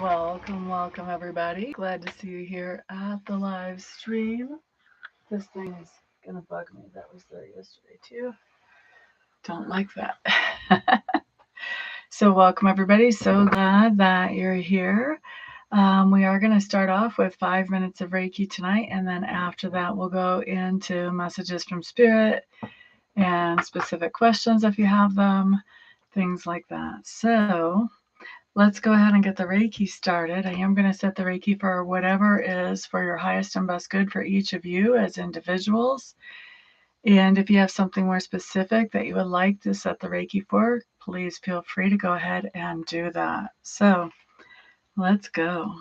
Welcome everybody. Glad to see you here at the live stream. This thing is gonna bug me. That was there yesterday too. Don't like that. So welcome everybody. So glad that you're here. We are going to start off with 5 minutes of Reiki tonight, and then after that we'll go into messages from Spirit and specific questions if you have them, things like that. So let's go ahead and get the Reiki started. I am going to set the Reiki for whatever is for your highest and best good for each of you as individuals. And if you have something more specific that you would like to set the Reiki for, please feel free to go ahead and do that. So let's go.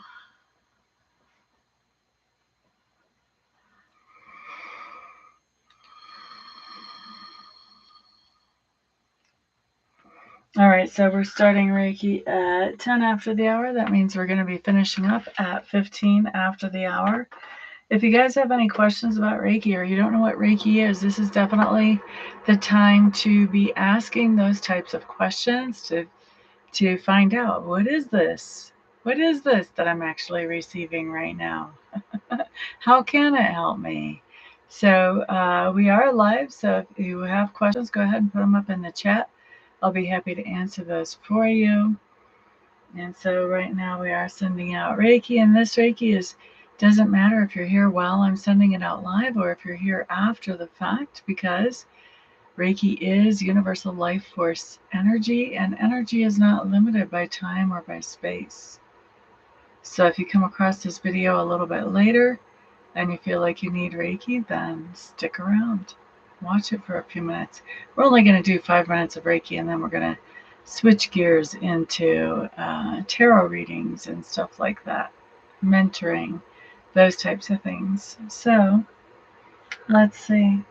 All right, so we're starting Reiki at 10 after the hour. That means we're going to be finishing up at 15 after the hour. If you guys have any questions about Reiki or you don't know what Reiki is, this is definitely the time to be asking those types of questions to find out, what is this? What is this that I'm actually receiving right now? How can it help me? So we are live, so if you have questions, go ahead and put them up in the chat. I'll be happy to answer those for you. And so right now we are sending out Reiki, and this Reiki doesn't matter if you're here while I'm sending it out live or if you're here after the fact, because Reiki is universal life force energy, and energy is not limited by time or by space. So if you come across this video a little bit later and you feel like you need Reiki, then stick around. Watch it for a few minutes. We're only going to do 5 minutes of Reiki, and then we're going to switch gears into tarot readings and stuff like that, mentoring, those types of things. So let's see.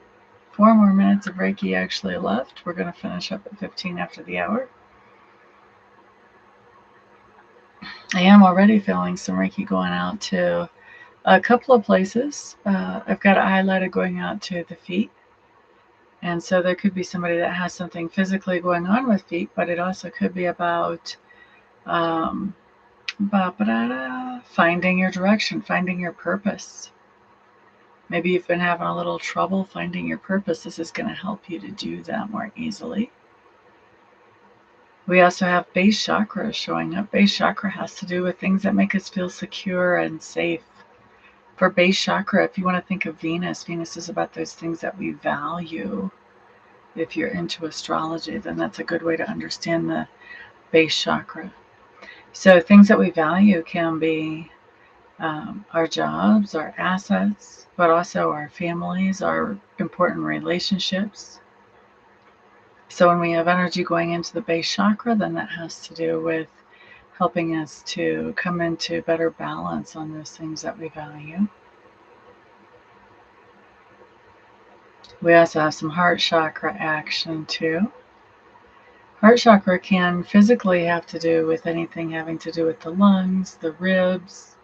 4 more minutes of Reiki actually left. We're going to finish up at 15 after the hour. I am already feeling some Reiki going out to a couple of places. I've got it highlighted going out to the feet. And so there could be somebody that has something physically going on with feet, but it also could be about finding your direction, finding your purpose. Maybe you've been having a little trouble finding your purpose. This is going to help you to do that more easily. We also have base chakra showing up. Base chakra has to do with things that make us feel secure and safe. For base chakra, if you want to think of Venus, Venus is about those things that we value. If you're into astrology, then that's a good way to understand the base chakra. So things that we value can be our jobs, our assets, but also our families, our important relationships. So when we have energy going into the base chakra, then that has to do with helping us to come into better balance on those things that we value. We also have some heart chakra action too. Heart chakra can physically have to do with anything having to do with the lungs, the ribs.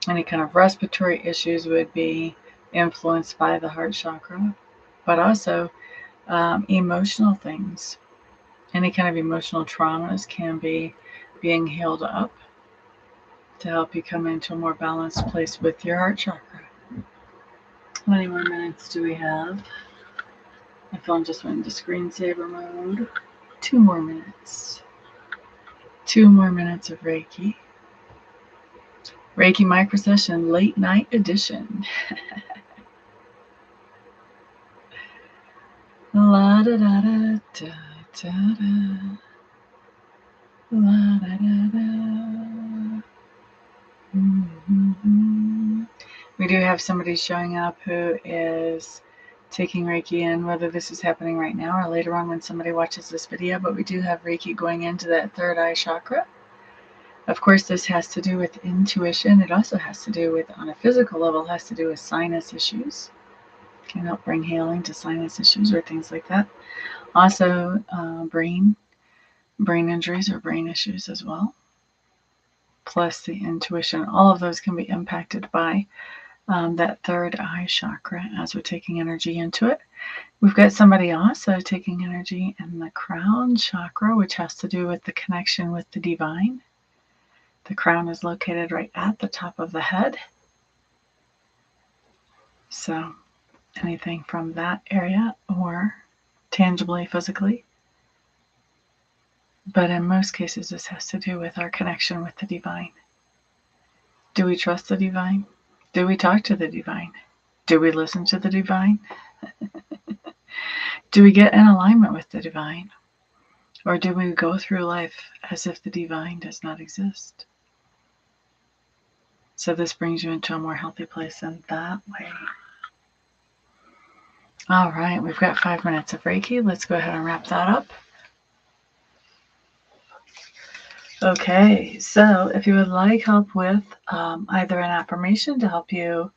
Any kind of respiratory issues would be influenced by the heart chakra, but also emotional things. Any kind of emotional traumas can be being healed up to help you come into a more balanced place with your heart chakra. How many more minutes do we have? My phone just went into screensaver mode. 2 more minutes. 2 more minutes of Reiki. Reiki micro session, late night edition. La da da da da da da. La da da da. Mm-hmm. We do have somebody showing up who is taking Reiki in, whether this is happening right now or later on when somebody watches this video, but we do have Reiki going into that third eye chakra. Of course, this has to do with intuition. It also has to do with, on a physical level, has to do with sinus issues. Can help bring healing to sinus issues or things like that. Also, brain injuries or brain issues as well. Plus the intuition. All of those can be impacted by that third eye chakra as we're taking energy into it. We've got somebody also taking energy in the crown chakra, which has to do with the connection with the divine The crown is located right at the top of the head. So anything from that area or tangibly, physically. But in most cases, this has to do with our connection with the divine. Do we trust the divine? Do we talk to the divine? Do we listen to the divine? Do we get in alignment with the divine? Or do we go through life as if the divine does not exist? So this brings you into a more healthy place in that way. All right, we've got 5 minutes of Reiki. Let's go ahead and wrap that up. Okay, so if you would like help with either an affirmation to help you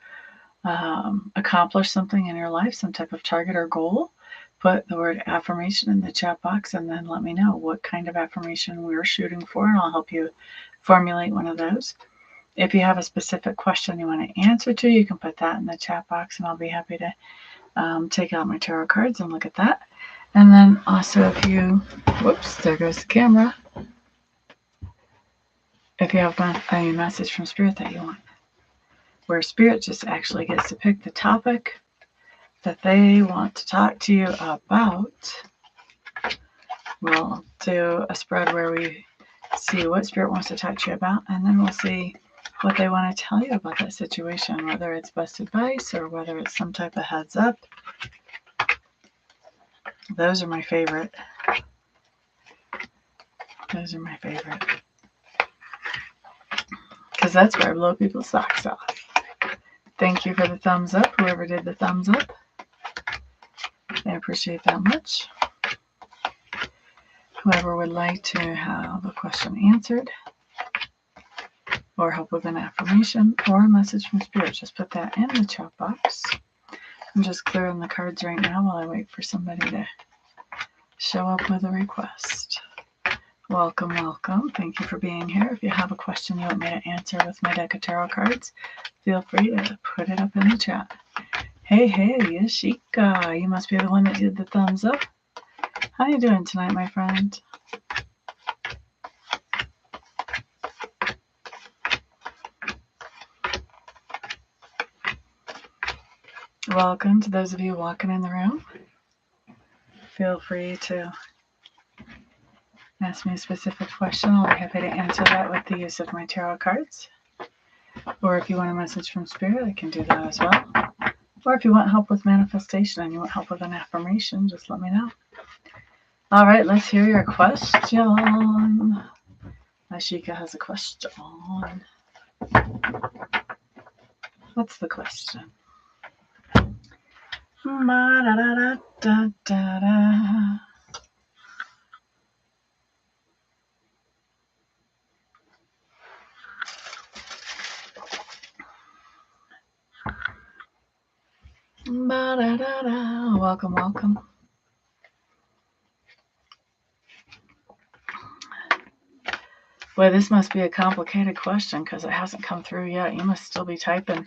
accomplish something in your life, some type of target or goal, put the word affirmation in the chat box and then let me know what kind of affirmation we're shooting for, and I'll help you formulate one of those. If you have a specific question you want to answer to, you can put that in the chat box and I'll be happy to take out my tarot cards and look at that. And then also if you, whoops, there goes the camera. If you have a message from Spirit that you want, where Spirit just actually gets to pick the topic that they want to talk to you about, we'll do a spread where we see what Spirit wants to talk to you about, and then we'll see what they want to tell you about that situation, whether it's best advice or whether it's some type of heads up. Those are my favorite. Those are my favorite. Because that's where I blow people's socks off. Thank you for the thumbs up, whoever did the thumbs up. I appreciate that much. Whoever would like to have a question answered, or help with an affirmation, or a message from Spirit, just put that in the chat box. I'm just clearing the cards right now while I wait for somebody to show up with a request. Welcome, welcome. Thank you for being here. If you have a question you want me to answer with my deck of tarot cards, feel free to put it up in the chat. Hey, Yashika, you must be the one that did the thumbs up. How you doing tonight, my friend? Welcome to those of you walking in the room. Feel free to ask me a specific question. I'll be happy to answer that with the use of my tarot cards. Or if you want a message from Spirit, I can do that as well. Or if you want help with manifestation and you want help with an affirmation, just let me know. All right, let's hear your question. Ashika has a question. What's the question? Da-da-da-da-da-da. Ba-da-da-da. Welcome, welcome. Boy, this must be a complicated question because it hasn't come through yet. You must still be typing.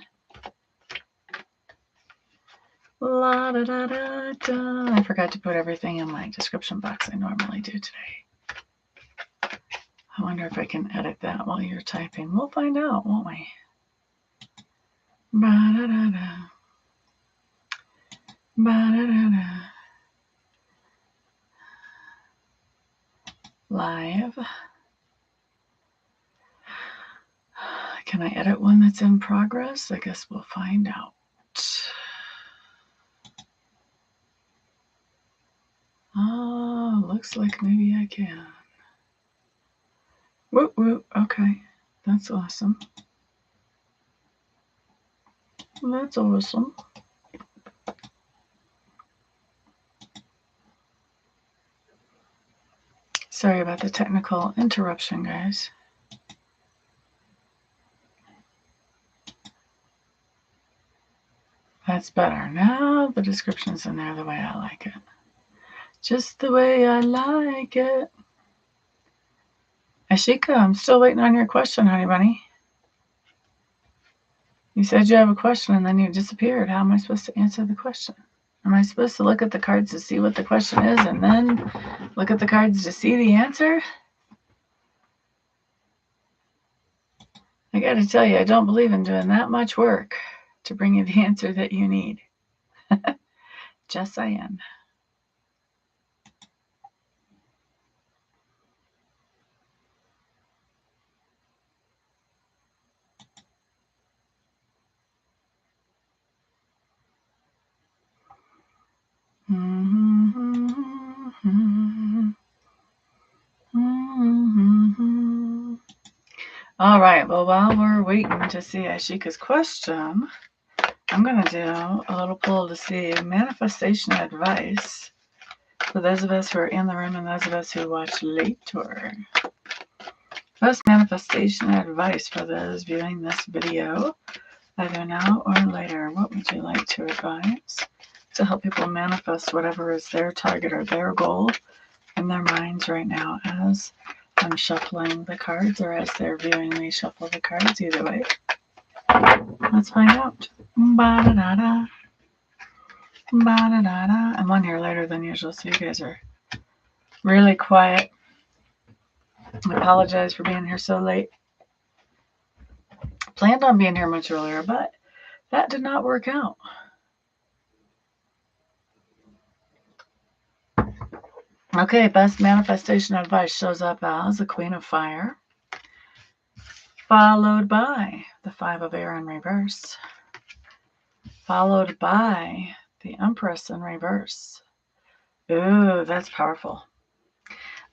La da da da da. I forgot to put everything in my description box I normally do today. I wonder if I can edit that while you're typing. We'll find out, won't we? Ba da da da. Ba da da da. Live. Can I edit one that's in progress? I guess we'll find out. Oh, looks like maybe I can. Whoop, whoop. Okay. That's awesome. That's awesome. Sorry about the technical interruption, guys. That's better. Now the description's in there the way I like it. Just the way I like it. Ashika, I'm still waiting on your question, honey bunny. You said you have a question and then you disappeared. How am I supposed to answer the question? Am I supposed to look at the cards to see what the question is and then look at the cards to see the answer? I got to tell you, I don't believe in doing that much work to bring you the answer that you need. Just saying. All right, well, while we're waiting to see Ashika's question, I'm going to do a little pull to see manifestation advice for those of us who are in the room and those of us who watch later. First, manifestation advice for those viewing this video, either now or later. What would you like to advise to help people manifest whatever is their target or their goal in their minds right now as I'm shuffling the cards or as they're viewing me shuffle the cards? Either way, let's find out. Ba-da-da-da. Ba-da-da-da. I'm on here later than usual, so you guys are really quiet. I apologize for being here so late. Planned on being here much earlier, but that did not work out. Okay, best manifestation advice shows up as the Queen of Fire, followed by the Five of Air in reverse, followed by the Empress in reverse. Ooh, that's powerful.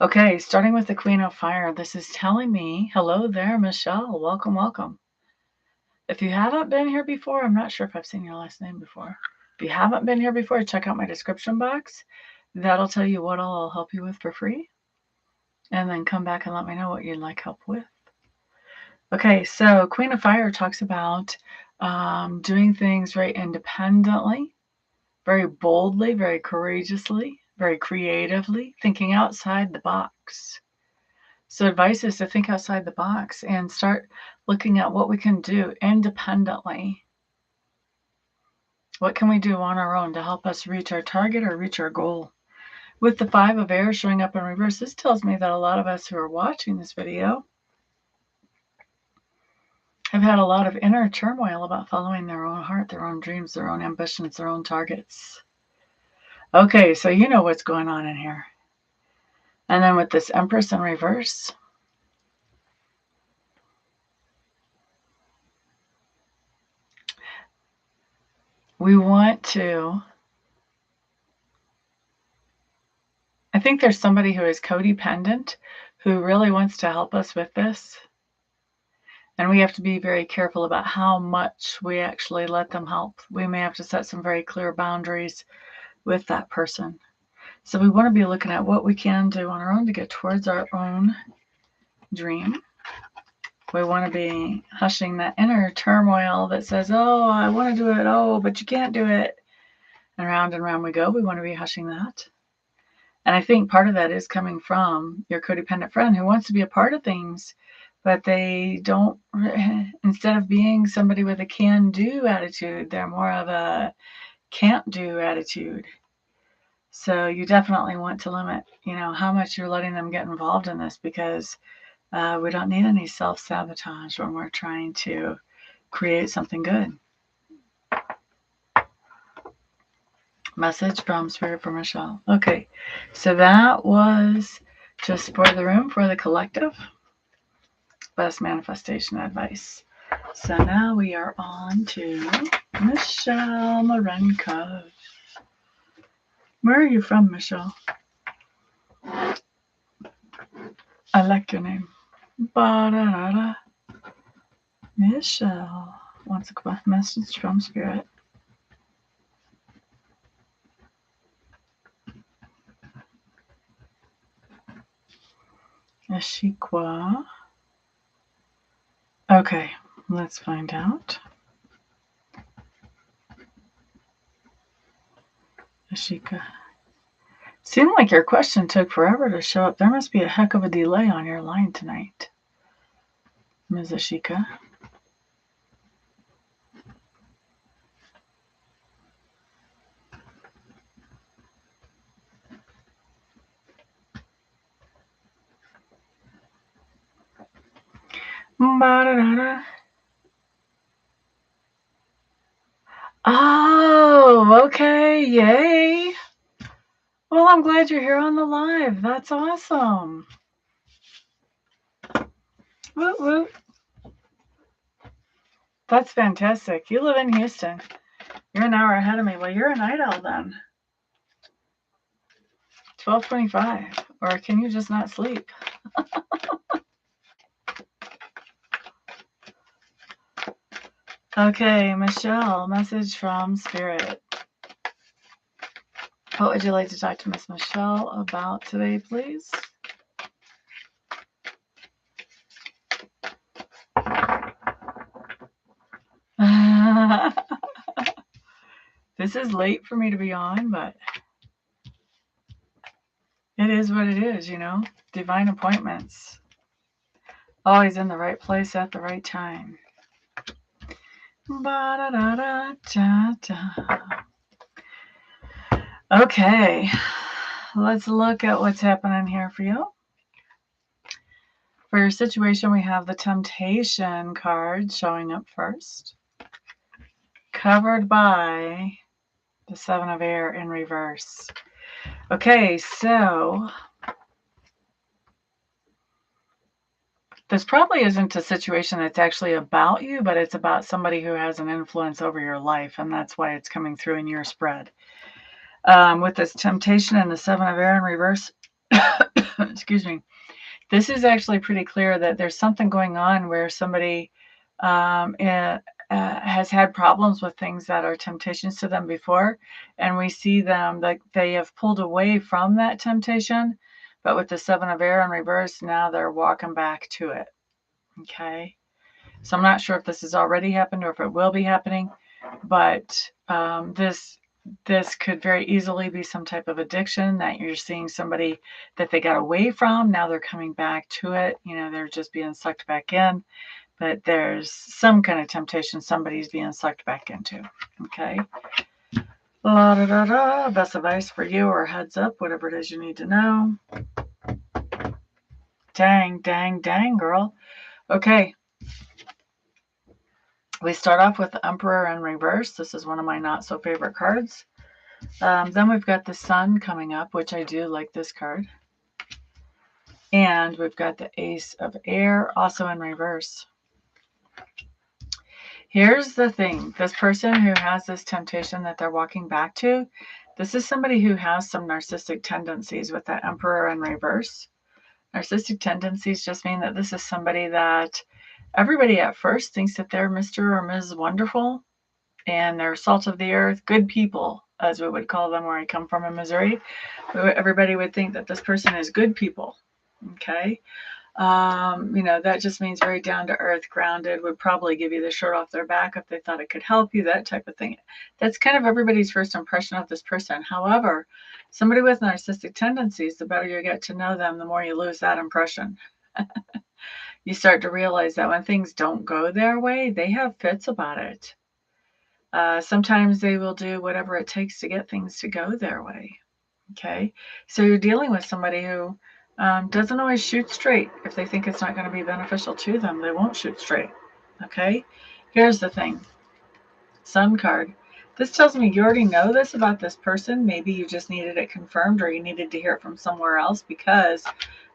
Okay, starting with the Queen of Fire, this is telling me, hello there, Michelle. Welcome, welcome. If you haven't been here before, I'm not sure if I've seen your last name before. If you haven't been here before, check out my description box. That'll tell you what I'll help you with for free. And then come back and let me know what you'd like help with. Okay, so Queen of Fire talks about doing things very independently, very boldly, very courageously, very creatively, thinking outside the box. So advice is to think outside the box and start looking at what we can do independently. What can we do on our own to help us reach our target or reach our goal? With the Five of Air showing up in reverse, this tells me that a lot of us who are watching this video have had a lot of inner turmoil about following their own heart, their own dreams, their own ambitions, their own targets. Okay, so you know what's going on in here. And then with this Empress in reverse, we want to, I think there's somebody who is codependent who really wants to help us with this. And we have to be very careful about how much we actually let them help. We may have to set some very clear boundaries with that person. So we want to be looking at what we can do on our own to get towards our own dream. We want to be hushing that inner turmoil that says, oh, I want to do it, oh, but you can't do it. And round we go. We want to be hushing that. And I think part of that is coming from your codependent friend who wants to be a part of things, but they don't, instead of being somebody with a can-do attitude, they're more of a can't-do attitude. So you definitely want to limit, how much you're letting them get involved in this, because we don't need any self-sabotage when we're trying to create something good. Message from Spirit for Michelle. Okay, so that was just for the room, for the collective. Best manifestation advice. So now we are on to Michelle Marenkov. Where are you from, Michelle? I like your name. Ba-da-da-da. Michelle wants a message from Spirit. Ashikwa. Okay, let's find out. Ashika. Seemed like your question took forever to show up. There must be a heck of a delay on your line tonight, Ms. Ashika. Ba-da-da-da. Oh, okay. Yay. Well, I'm glad you're here on the live. That's awesome. Woot woot. That's fantastic. You live in Houston. You're an hour ahead of me. Well, you're a night owl then. 12:25. Or can you just not sleep? Okay, Michelle, message from Spirit. What would you like to talk to Miss Michelle about today, please? This is late for me to be on, but it is what it is, you know? Divine appointments. Always in the right place at the right time. Okay, let's look at what's happening here for you. For your situation, we have the Temptation card showing up first, covered by the Seven of Air in reverse. Okay, so this probably isn't a situation that's actually about you, but it's about somebody who has an influence over your life, and that's why it's coming through in your spread. With this Temptation and the Seven of Air in reverse, excuse me, this is actually pretty clear that there's something going on where somebody has had problems with things that are temptations to them before, and we see them like they have pulled away from that temptation, but with the Seven of Air in reverse, now they're walking back to it. Okay, so I'm not sure if this has already happened or if it will be happening, but this could very easily be some type of addiction that you're seeing somebody that they got away from. Now they're coming back to it. You know, they're just being sucked back in, but there's some kind of temptation somebody's being sucked back into. Okay. La da da da. Best advice for you or heads up, whatever it is you need to know. Dang, dang, dang, girl. Okay. We start off with the Emperor in reverse. This is one of my not so favorite cards. Then we've got the Sun coming up, which I do like this card. And we've got the Ace of Air also in reverse. Here's the thing. This person who has this temptation that they're walking back to, this is somebody who has some narcissistic tendencies with that Emperor in reverse. Narcissistic tendencies just mean that this is somebody that everybody at first thinks that they're Mr. or Ms. Wonderful, and they're salt of the earth, good people, as we would call them where I come from in Missouri. Everybody would think that this person is good people. Okay. You know, that just means very down to earth, grounded, would probably give you the shirt off their back if they thought it could help you, that type of thing. That's kind of everybody's first impression of this person. However, somebody with narcissistic tendencies, the better you get to know them, the more you lose that impression. You start to realize that when things don't go their way, they have fits about it. Sometimes they will do whatever it takes to get things to go their way. Okay, so you're dealing with somebody who doesn't always shoot straight. If they think it's not going to be beneficial to them, they won't shoot straight. Okay, here's the thing. Sun card. This tells me you already know this about this person. Maybe you just needed it confirmed or you needed to hear it from somewhere else, because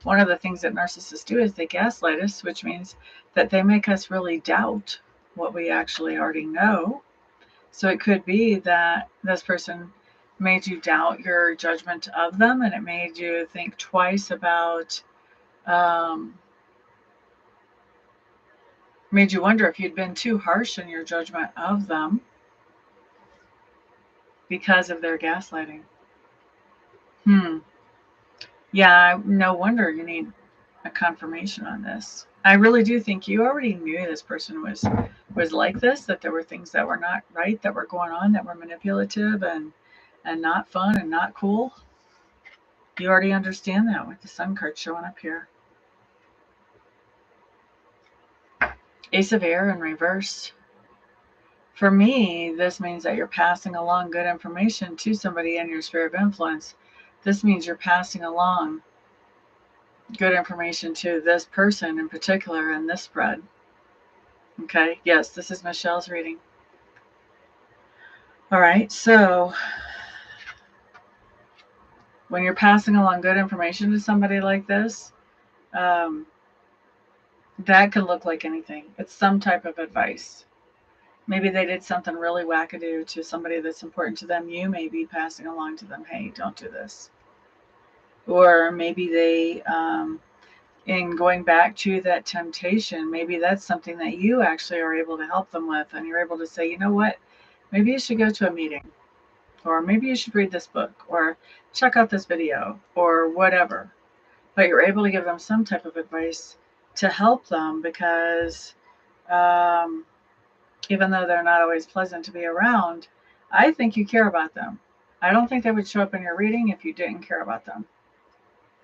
one of the things that narcissists do is they gaslight us, which means that they make us really doubt what we actually already know. So it could be that this person made you doubt your judgment of them, and it made you think twice about, made you wonder if you'd been too harsh in your judgment of them because of their gaslighting. Yeah, no wonder you need a confirmation on this. I really do think you already knew this person was like this, that there were things that were not right, that were going on, that were manipulative and not fun and not cool. You already understand that with the Sun card showing up here. Ace of Air in reverse. For me, this means that you're passing along good information to somebody in your sphere of influence. This means you're passing along good information to this person in particular in this spread. Okay, yes, this is Michelle's reading. All right, so when you're passing along good information to somebody like this, that can look like anything. It's some type of advice. Maybe they did something really wackadoo to somebody that's important to them. You may be passing along to them, hey, don't do this. Or maybe they, in going back to that temptation, maybe that's something that you actually are able to help them with. And you're able to say, you know what, maybe you should go to a meeting. Or maybe you should read this book. Or check out this video. Or whatever. But you're able to give them some type of advice to help them because even though they're not always pleasant to be around, I think you care about them. I don't think they would show up in your reading if you didn't care about them.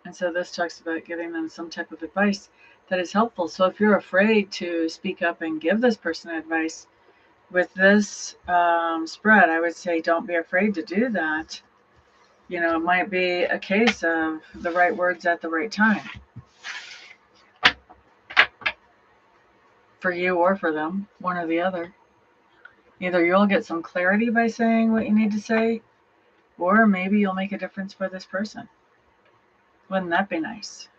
And so this talks about giving them some type of advice that is helpful. So if you're afraid to speak up and give this person advice with this spread, I would say don't be afraid to do that. You know, it might be a case of the right words at the right time for you or for them, one or the other. Either you'll get some clarity by saying what you need to say, or maybe you'll make a difference for this person. Wouldn't that be nice?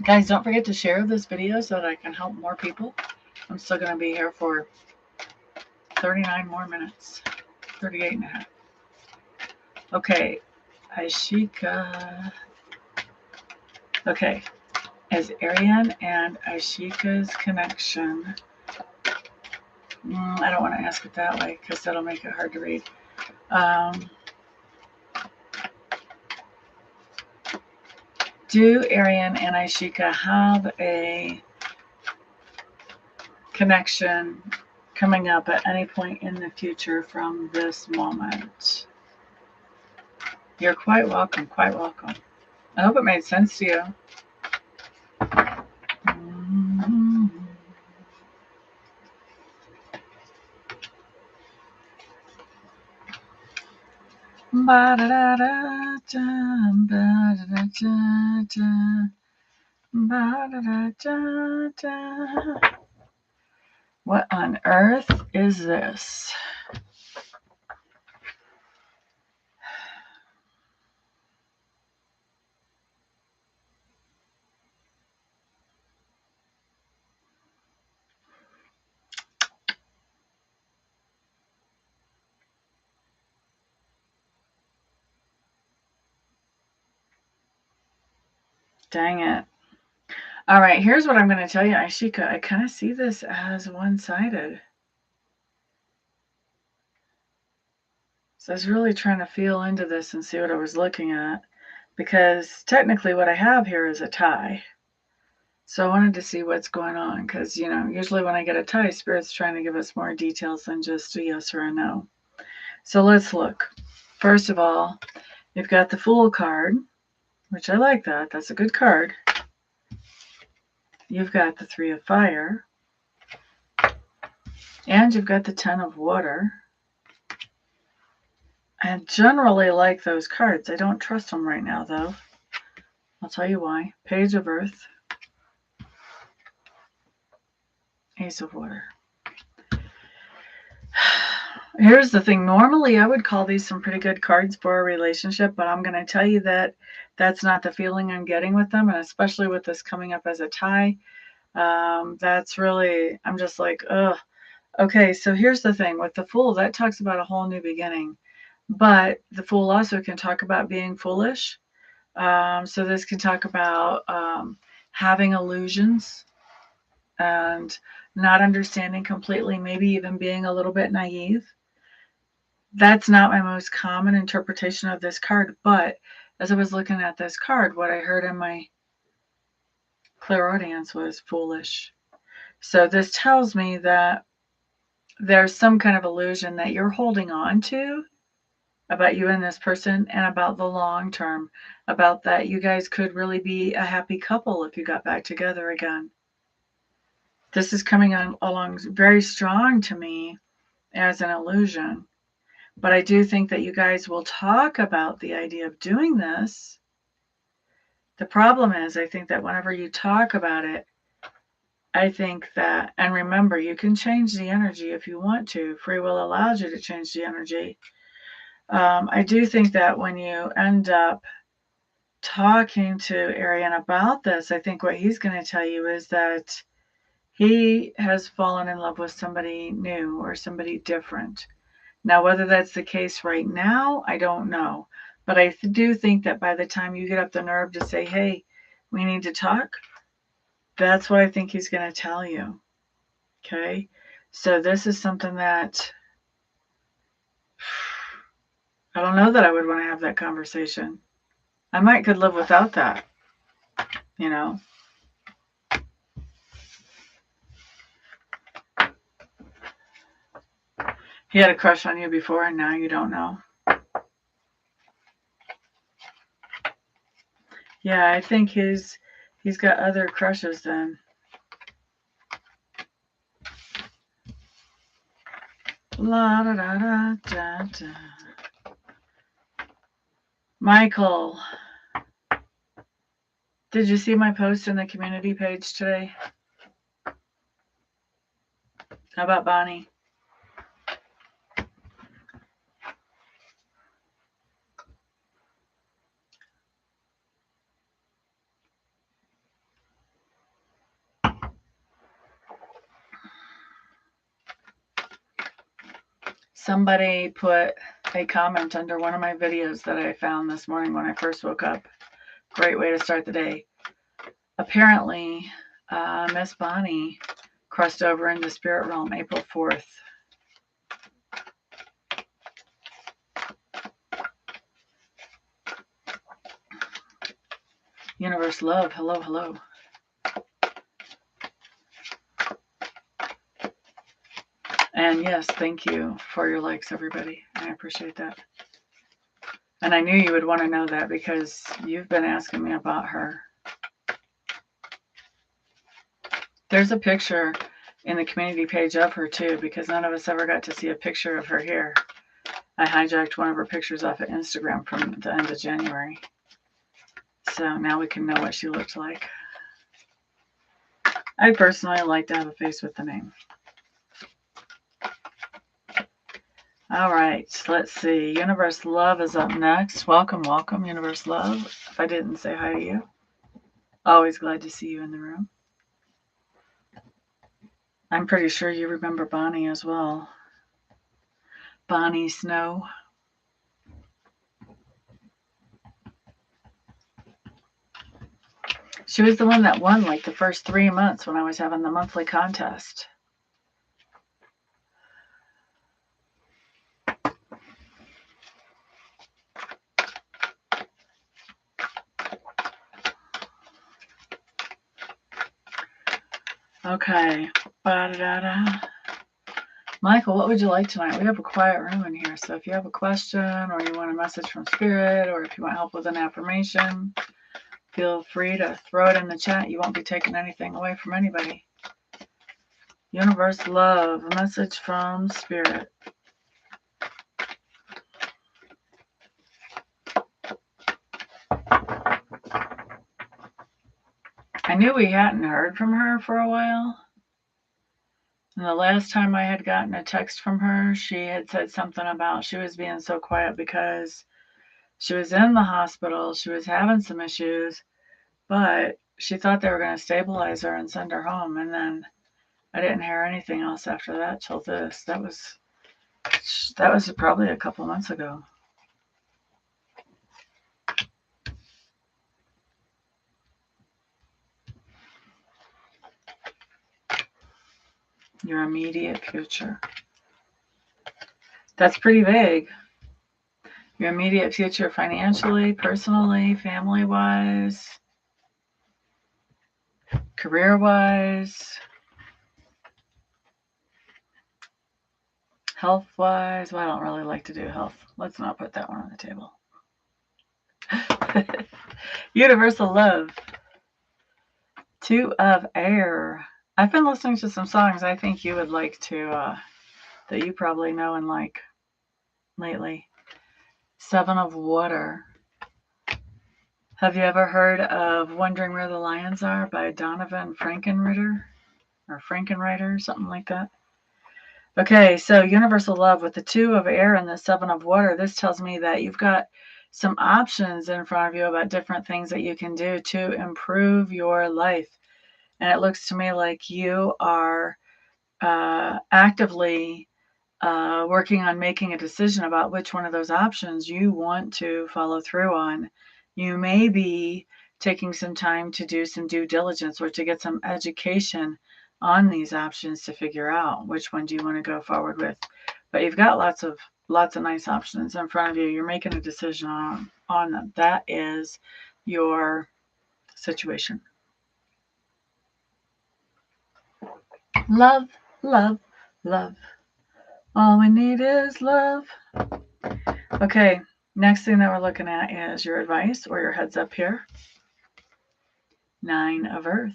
Guys, don't forget to share this video so that I can help more people. I'm still going to be here for 39 more minutes. 38 and a half. Okay. Ashika. Okay. Is Ariane and Ashika's connection? I don't want to ask it that way because that'll make it hard to read. Do Ariane and Ashika have a connection coming up at any point in the future from this moment? You're quite welcome, quite welcome. I hope it made sense to you. What on earth is this? Dang it. All right, here's what I'm going to tell you, Ashika. I kind of see this as one-sided. So I was really trying to feel into this and see what I was looking at, because technically what I have here is a tie. So I wanted to see what's going on, because, you know, usually when I get a tie, Spirit's trying to give us more details than just a yes or a no. So let's look. First of all, you've got the Fool card, which I like that. That's a good card. You've got the Three of Fire. And you've got the Ten of Water. I generally like those cards. I don't trust them right now, though. I'll tell you why. Page of Earth. Ace of Water. Here's the thing. Normally, I would call these some pretty good cards for a relationship, but I'm going to tell you that that's not the feeling I'm getting with them, and especially with this coming up as a tie. That's really, I'm just like, ugh. Okay, so here's the thing. With the Fool, that talks about a whole new beginning, but the Fool also can talk about being foolish. So this can talk about having illusions and not understanding completely, maybe even being a little bit naive. That's not my most common interpretation of this card, but as I was looking at this card, what I heard in my clairaudience was foolish. So this tells me that there's some kind of illusion that you're holding on to about you and this person, and about the long term, about that you guys could really be a happy couple if you got back together again. This is coming on along very strong to me as an illusion. But I do think that you guys will talk about the idea of doing this The problem is, I think that whenever you talk about it, I think that, and remember, you can change the energy if you want to. Free will allows you to change the energy. I do think that when you end up talking to Arian about this, I think what he's going to tell you is that he has fallen in love with somebody new or somebody different. Now, whether that's the case right now, I don't know. But I do think that by the time you get up the nerve to say, hey, we need to talk, that's what I think he's going to tell you. Okay? So this is something that I don't know that I would want to have that conversation. I might could live without that, you know. He had a crush on you before and now you don't know. Yeah, I think he's got other crushes then. La da da da da da. Michael, did you see my post in the community page today? How about Bonnie? Somebody put a comment under one of my videos that I found this morning when I first woke up. Great way to start the day. Apparently, Miss Bonnie crossed over into spirit realm April 4th. Universe love, hello, hello. And yes, thank you for your likes, everybody. I appreciate that. And I knew you would want to know that because you've been asking me about her. There's a picture in the community page of her too, because none of us ever got to see a picture of her here. I hijacked one of her pictures off of Instagram from the end of January. So now we can know what she looked like. I personally like to have a face with the name. All right, let's see. Universe Love is up next. Welcome, welcome, Universe Love. If I didn't say hi to you, always glad to see you in the room. I'm pretty sure you remember Bonnie as well. Bonnie Snow. She was the one that won like the first 3 months when I was having the monthly contest. Okay. Ba-da-da-da. Michael, what would you like tonight? We have a quiet room in here, so if you have a question or you want a message from Spirit or if you want help with an affirmation, feel free to throw it in the chat. You won't be taking anything away from anybody. Universe Love, a message from Spirit. I knew we hadn't heard from her for a while. And the last time I had gotten a text from her, she had said something about she was being so quiet because she was in the hospital. She was having some issues, but she thought they were going to stabilize her and send her home. And then I didn't hear anything else after that till this. That was probably a couple months ago. Your immediate future. That's pretty vague. Your immediate future financially, personally, family-wise, career-wise, health-wise. Well, I don't really like to do health. Let's not put that one on the table. Universal Love. 2 of Air. I've been listening to some songs I think you would like to, that you probably know and like lately. 7 of Water. Have you ever heard of Wondering Where the Lions Are by Donovan Frankenreiter or Frankenreiter, something like that? Okay, so universal love with the 2 of air and the 7 of water. This tells me that you've got some options in front of you about different things that you can do to improve your life. And it looks to me like you are actively working on making a decision about which one of those options you want to follow through on. You may be taking some time to do some due diligence or to get some education on these options to figure out which one do you want to go forward with. But you've got lots of nice options in front of you. You're making a decision on them. That is your situation. Love, love, love. All we need is love. Okay, next thing that we're looking at is your advice or your heads up here. 9 of earth.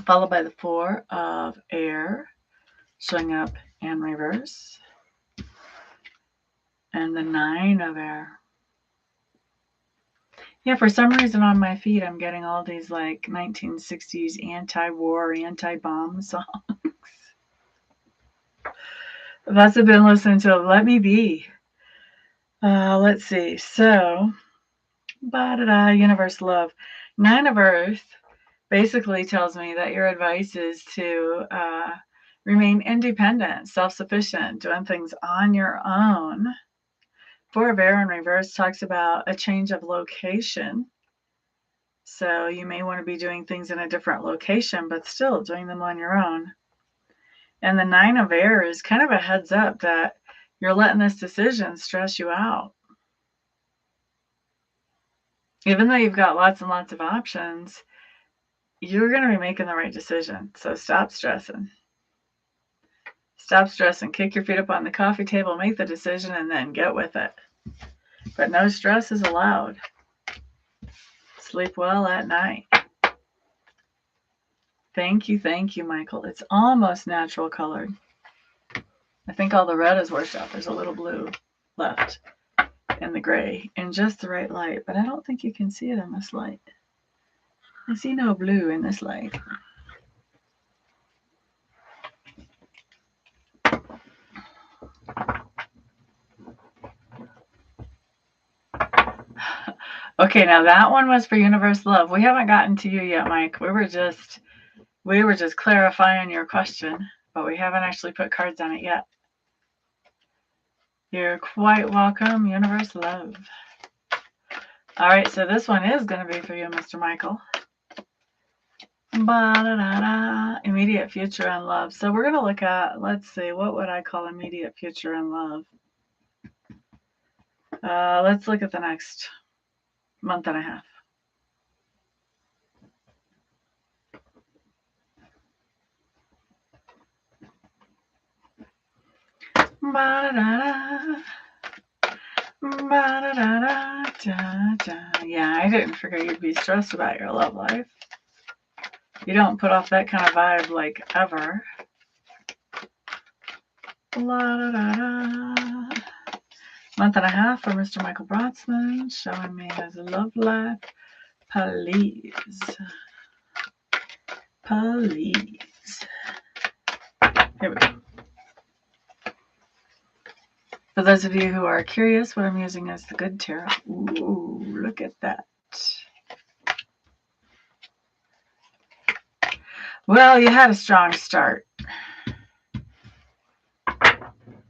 Followed by the 4 of air, showing up in reverse. And the 9 of air. Yeah, for some reason on my feed, I'm getting all these like 1960s anti-war, anti-bomb songs. That's what I've been listening to. Let me be. Let's see. So, universe love. 9 of earth basically tells me that your advice is to remain independent, self-sufficient, doing things on your own. 4 of air in reverse talks about a change of location. So you may want to be doing things in a different location, but still doing them on your own. And the 9 of air is kind of a heads up that you're letting this decision stress you out. Even though you've got lots and lots of options, you're going to be making the right decision. So stop stressing. Stop stressing. Kick your feet up on the coffee table, make the decision, and then get with it. But no stress is allowed. Sleep well at night. Thank you, Michael. It's almost natural colored. I think all the red is washed out. There's a little blue left in the gray in just the right light, but I don't think you can see it in this light. I see no blue in this light. Okay, now that one was for universe love. We haven't gotten to you yet, Mike. We were just clarifying your question, but we haven't actually put cards on it yet. You're quite welcome, universe love. All right, so this one is going to be for you, Mr. Michael. Immediate future and love. So we're going to look at, let's see, what would I call immediate future and love? Let's look at the next month and a half. Yeah, I didn't figure you'd be stressed about your love life. You don't put off that kind of vibe like ever. Month and a half for Mr. Michael Brotzman, showing me his love life. Please. Here we go. For those of you who are curious, what I'm using is the Good Tarot. Ooh, look at that. Well, you had a strong start.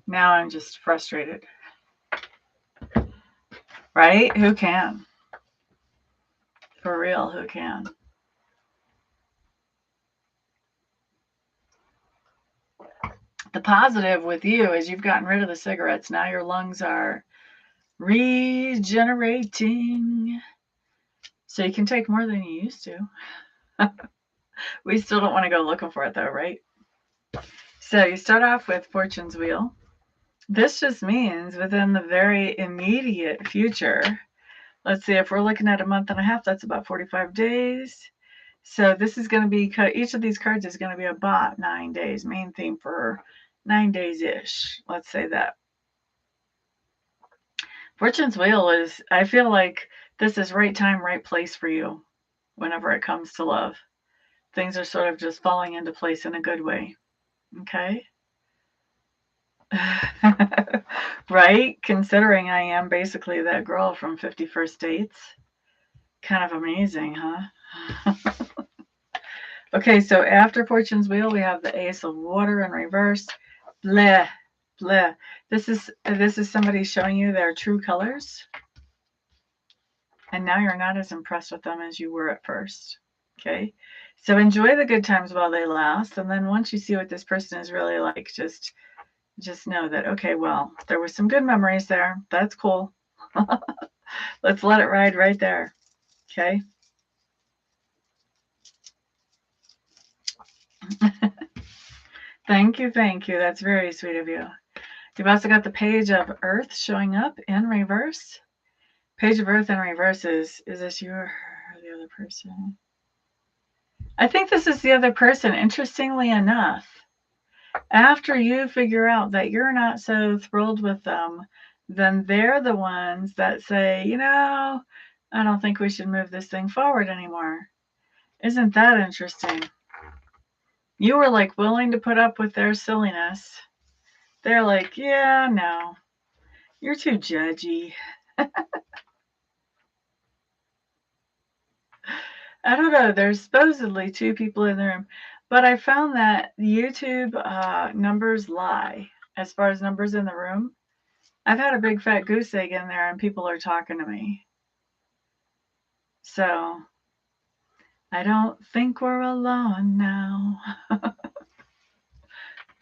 Now I'm just frustrated. Right? Who can? For real, who can? The positive with you is you've gotten rid of the cigarettes. Now your lungs are regenerating. So you can take more than you used to. We still don't want to go looking for it though, right? So you start off with Fortune's Wheel. This just means within the very immediate future. Let's see, if we're looking at a month and a half, that's about 45 days. So this is going to be, each of these cards is going to be about 9 days, main theme for 9 days-ish. Let's say that. Fortune's wheel is, I feel like this is right time, right place for you whenever it comes to love. Things are sort of just falling into place in a good way. Okay? Right? Considering I am basically that girl from 51st Dates. Kind of amazing, huh? Okay, so after Fortune's Wheel, we have the Ace of Water in reverse. Bleh, bleh. This is somebody showing you their true colors. And now you're not as impressed with them as you were at first. Okay? So enjoy the good times while they last. And then once you see what this person is really like, just know that, okay, well, there were some good memories there. That's cool. Let's let it ride right there. Okay? Thank you, thank you. That's very sweet of you. You've also got the Page of Earth showing up in reverse. Page of Earth in reverse is this you or the other person? I think this is the other person, interestingly enough. After you figure out that you're not so thrilled with them, then they're the ones that say, I don't think we should move this thing forward anymore. Isn't that interesting? You were like willing to put up with their silliness. They're like, yeah, no, you're too judgy. I don't know. There's supposedly 2 people in the room, but I found that YouTube numbers lie as far as numbers in the room. I've had a big fat goose egg in there and people are talking to me. So I don't think we're alone now. Do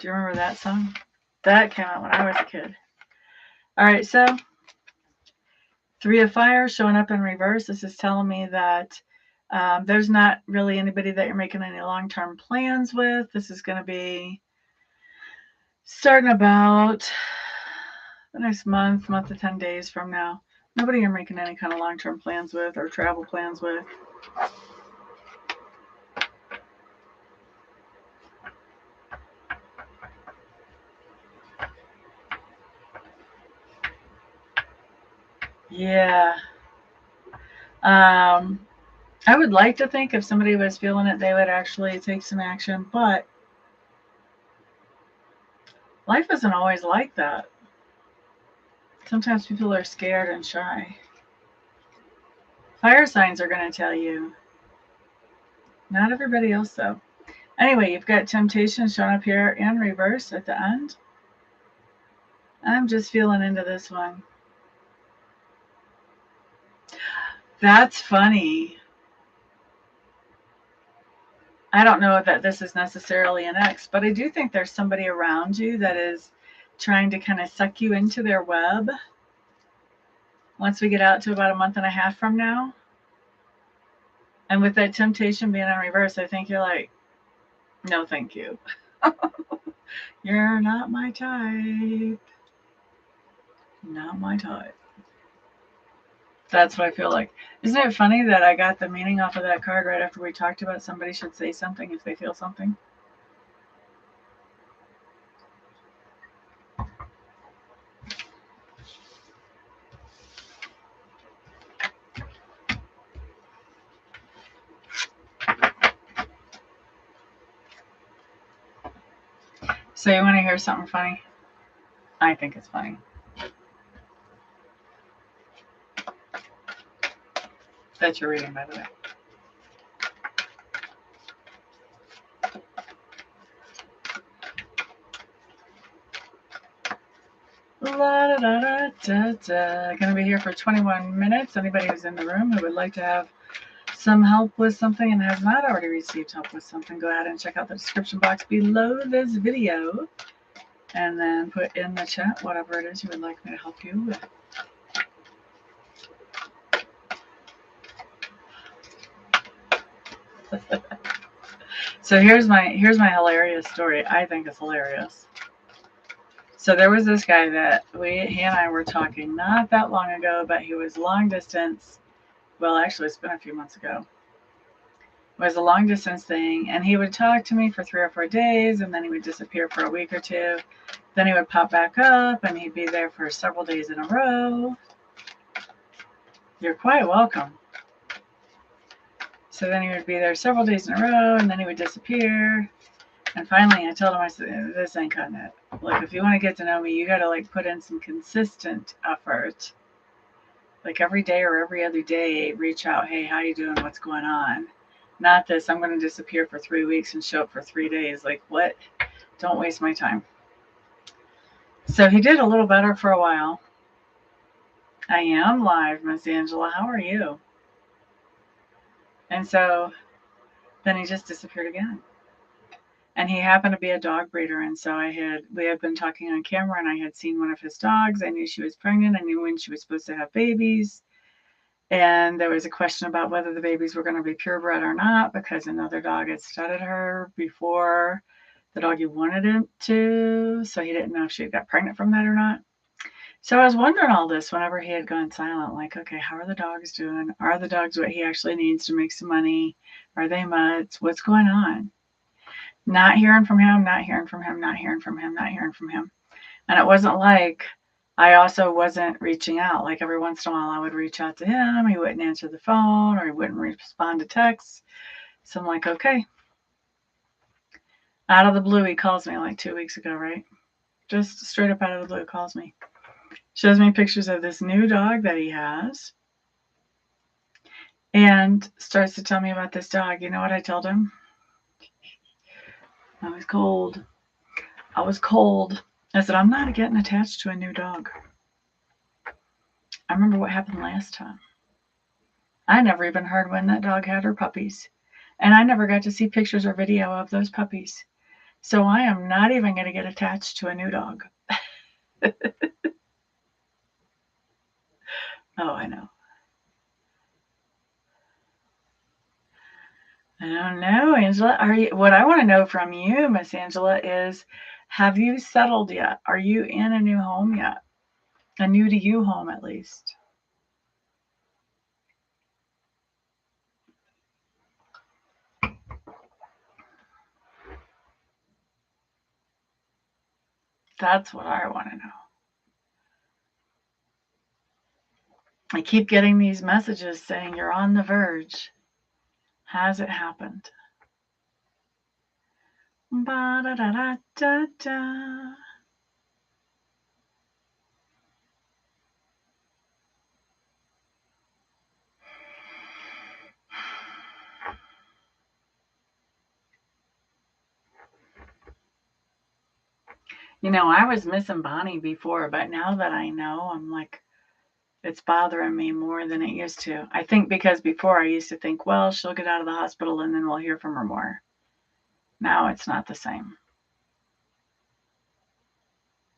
you remember that song? That came out when I was a kid. All right, so 3 of Fire showing up in reverse. This is telling me that there's not really anybody that you're making any long-term plans with. This is going to be starting about the next month to 10 days from now. Nobody you're making any kind of long-term plans with or travel plans with. Yeah. I would like to think if somebody was feeling it, they would actually take some action, but life isn't always like that. Sometimes people are scared and shy. Fire signs are going to tell you. Not everybody else, though. Anyway, you've got Temptation showing up here in reverse at the end. I'm just feeling into this one. That's funny. I don't know that this is necessarily an ex, but I do think there's somebody around you that is trying to kind of suck you into their web. Once we get out to about a month and a half from now. And with that Temptation being in reverse, I think you're like, no, thank you. You're not my type. Not my type. That's what I feel like. Isn't it funny that I got the meaning off of that card right after we talked about somebody should say something if they feel something? So you want to hear something funny? I think it's funny. That's your reading, by the way. La, da, da, da, da. Gonna be here for 21 minutes. Anybody who's in the room who would like to have some help with something and has not already received help with something, go ahead and check out the description box below this video and then put in the chat whatever it is you would like me to help you with. So here's my hilarious story. I think it's hilarious. So there was this guy that he and I were talking not that long ago, but he was long distance. Well, actually, it's been a few months ago. It was a long distance thing, and he would talk to me for 3 or 4 days, and then he would disappear for a week or two. Then he would pop back up, and he'd be there for several days in a row. You're quite welcome. So then he would be there several days in a row, and then he would disappear. And finally, I told him, I said, this ain't cutting it. Look, if you want to get to know me, you got to like put in some consistent effort. Like every day or every other day, reach out. Hey, how you doing? What's going on? Not this, I'm going to disappear for 3 weeks and show up for 3 days. Like, what? Don't waste my time. So he did a little better for a while. I am live, Miss Angela. How are you? And so then he just disappeared again. And he happened to be a dog breeder. And so we had been talking on camera, and I had seen one of his dogs. I knew she was pregnant. I knew when she was supposed to have babies. And there was a question about whether the babies were going to be purebred or not, because another dog had studded her before the dog you wanted him to. So he didn't know if she got pregnant from that or not. So I was wondering all this whenever he had gone silent, like, okay, how are the dogs doing? Are the dogs what he actually needs to make some money? Are they mutts? What's going on? Not hearing from him, not hearing from him, not hearing from him, not hearing from him. And it wasn't like I also wasn't reaching out. Like every once in a while I would reach out to him. He wouldn't answer the phone, or he wouldn't respond to texts. So I'm like, okay. Out of the blue, he calls me like 2 weeks ago, right? Just straight up out of the blue, calls me. Shows me pictures of this new dog that he has. And starts to tell me about this dog. You know what I told him? I was cold. I said, I'm not getting attached to a new dog. I remember what happened last time. I never even heard when that dog had her puppies. And I never got to see pictures or video of those puppies. So I am not even going to get attached to a new dog. Oh, I know. I don't know, Angela. What I want to know from you, Miss Angela, is have you settled yet? Are you in a new home yet? A new to you home, at least. That's what I want to know. I keep getting these messages saying you're on the verge. Has it happened? Ba-da-da-da-da-da. You know, I was missing Bonnie before, but now that I know, I'm like, it's bothering me more than it used to. I think because before I used to think, well, she'll get out of the hospital and then we'll hear from her more. Now it's not the same.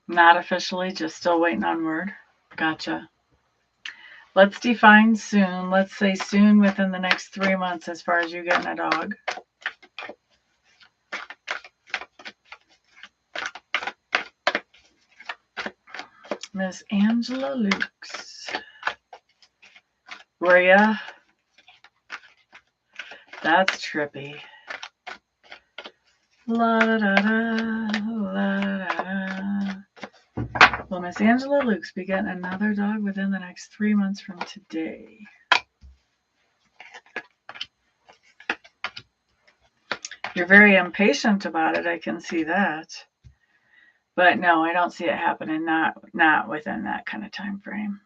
Not officially, just still waiting on word. Gotcha. Let's define soon. Let's say soon within the next 3 months as far as you getting a dog. Miss Angela Lukes. Were ya? That's trippy. La da da da, la da da. Will Miss Angela Lukes be getting another dog within the next 3 months from today? You're very impatient about it. I can see that. But no, I don't see it happening. Not within that kind of time frame.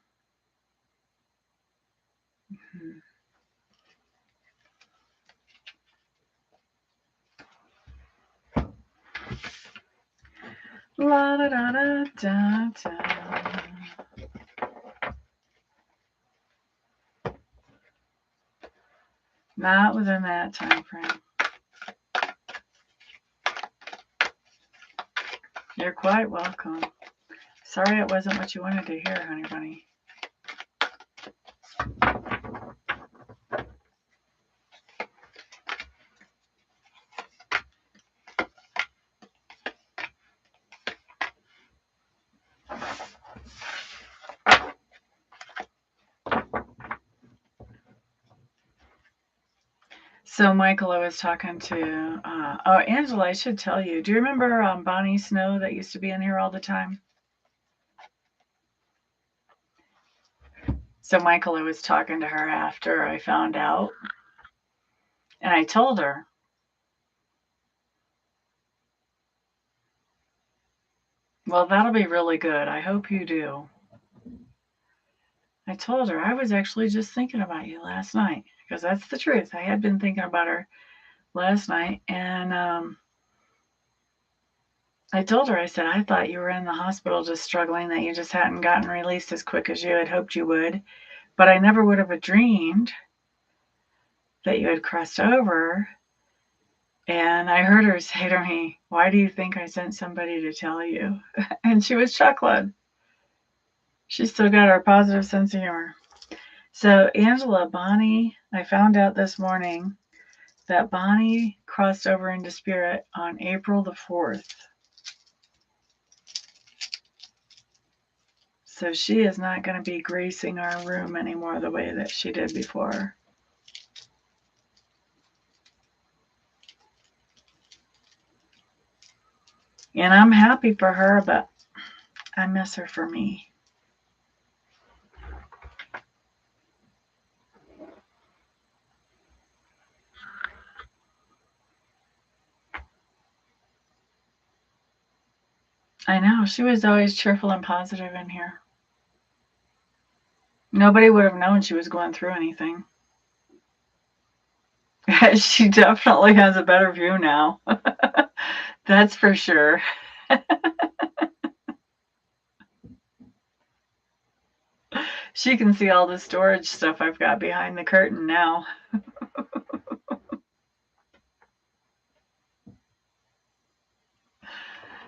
Mm-hmm. La da da da da da. Not within that time frame. You're quite welcome. Sorry it wasn't what you wanted to hear, honey bunny. So Michael, I was talking to, Angela, I should tell you. Do you remember Bonnie Snow that used to be in here all the time? So Michael, I was talking to her after I found out, and I told her, well, that'll be really good. I hope you do. I told her I was actually just thinking about you last night, because that's the truth. I had been thinking about her last night, and I told her, I said, I thought you were in the hospital just struggling, that you just hadn't gotten released as quick as you had hoped you would. But I never would have dreamed that you had crossed over. And I heard her say to me, why do you think I sent somebody to tell you? And she was chuckling. She's still got her positive sense of humor. So Angela, Bonnie, I found out this morning that Bonnie crossed over into spirit on April the 4th. So she is not going to be gracing our room anymore the way that she did before. And I'm happy for her, but I miss her for me. I know. She was always cheerful and positive in here. Nobody would have known she was going through anything. She definitely has a better view now. That's for sure. She can see all the storage stuff I've got behind the curtain now.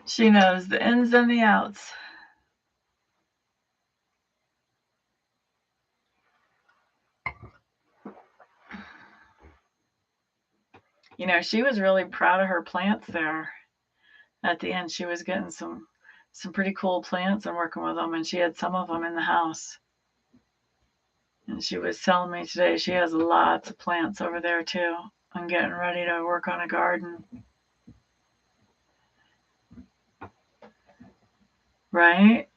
She knows the ins and the outs. You know, she was really proud of her plants there. At the end, she was getting some pretty cool plants and working with them, and she had some of them in the house. And she was telling me today she has lots of plants over there too. I'm getting ready to work on a garden. Right?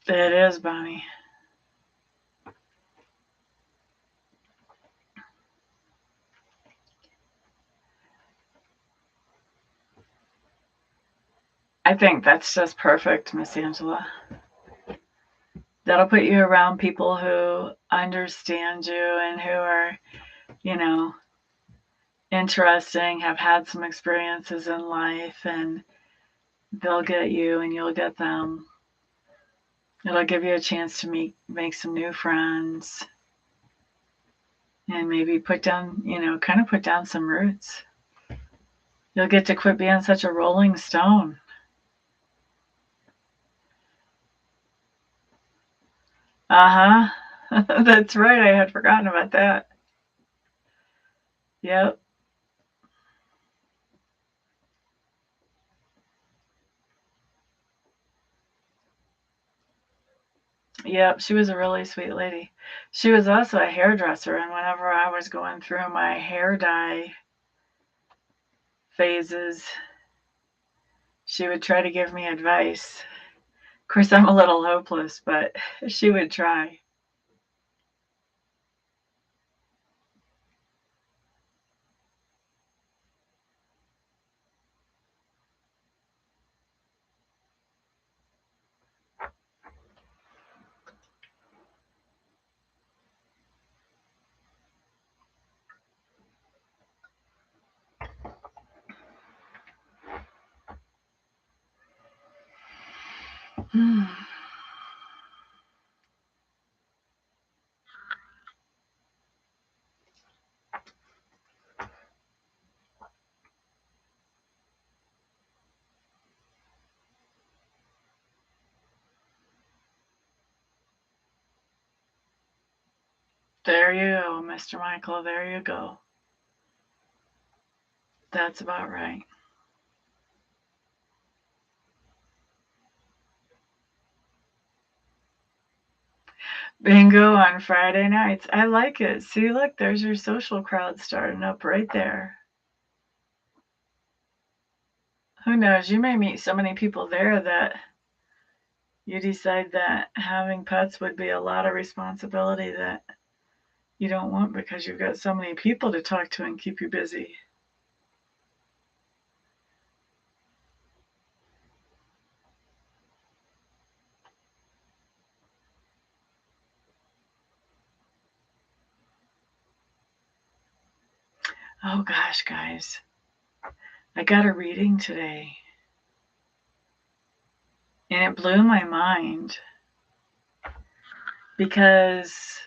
It is, Bonnie. I think that's just perfect, Miss Angela. That'll put you around people who understand you and who are, you know, interesting, have had some experiences in life, and they'll get you and you'll get them. It'll give you a chance to make some new friends and maybe put down, kind of put down some roots. You'll get to quit being such a rolling stone. Uh-huh. That's right. I had forgotten about that. Yep. Yep. She was a really sweet lady. She was also a hairdresser, and whenever I was going through my hair dye phases, she would try to give me advice. Of course, I'm a little hopeless, but she would try. There you go, Mr. Michael. There you go. That's about right. Bingo on Friday nights. I like it. See, look, there's your social crowd starting up right there. Who knows? You may meet so many people there that You decide that having pets would be a lot of responsibility that you don't want because you've got so many people to talk to and keep you busy. Oh gosh, guys. I got a reading today. And it blew my mind because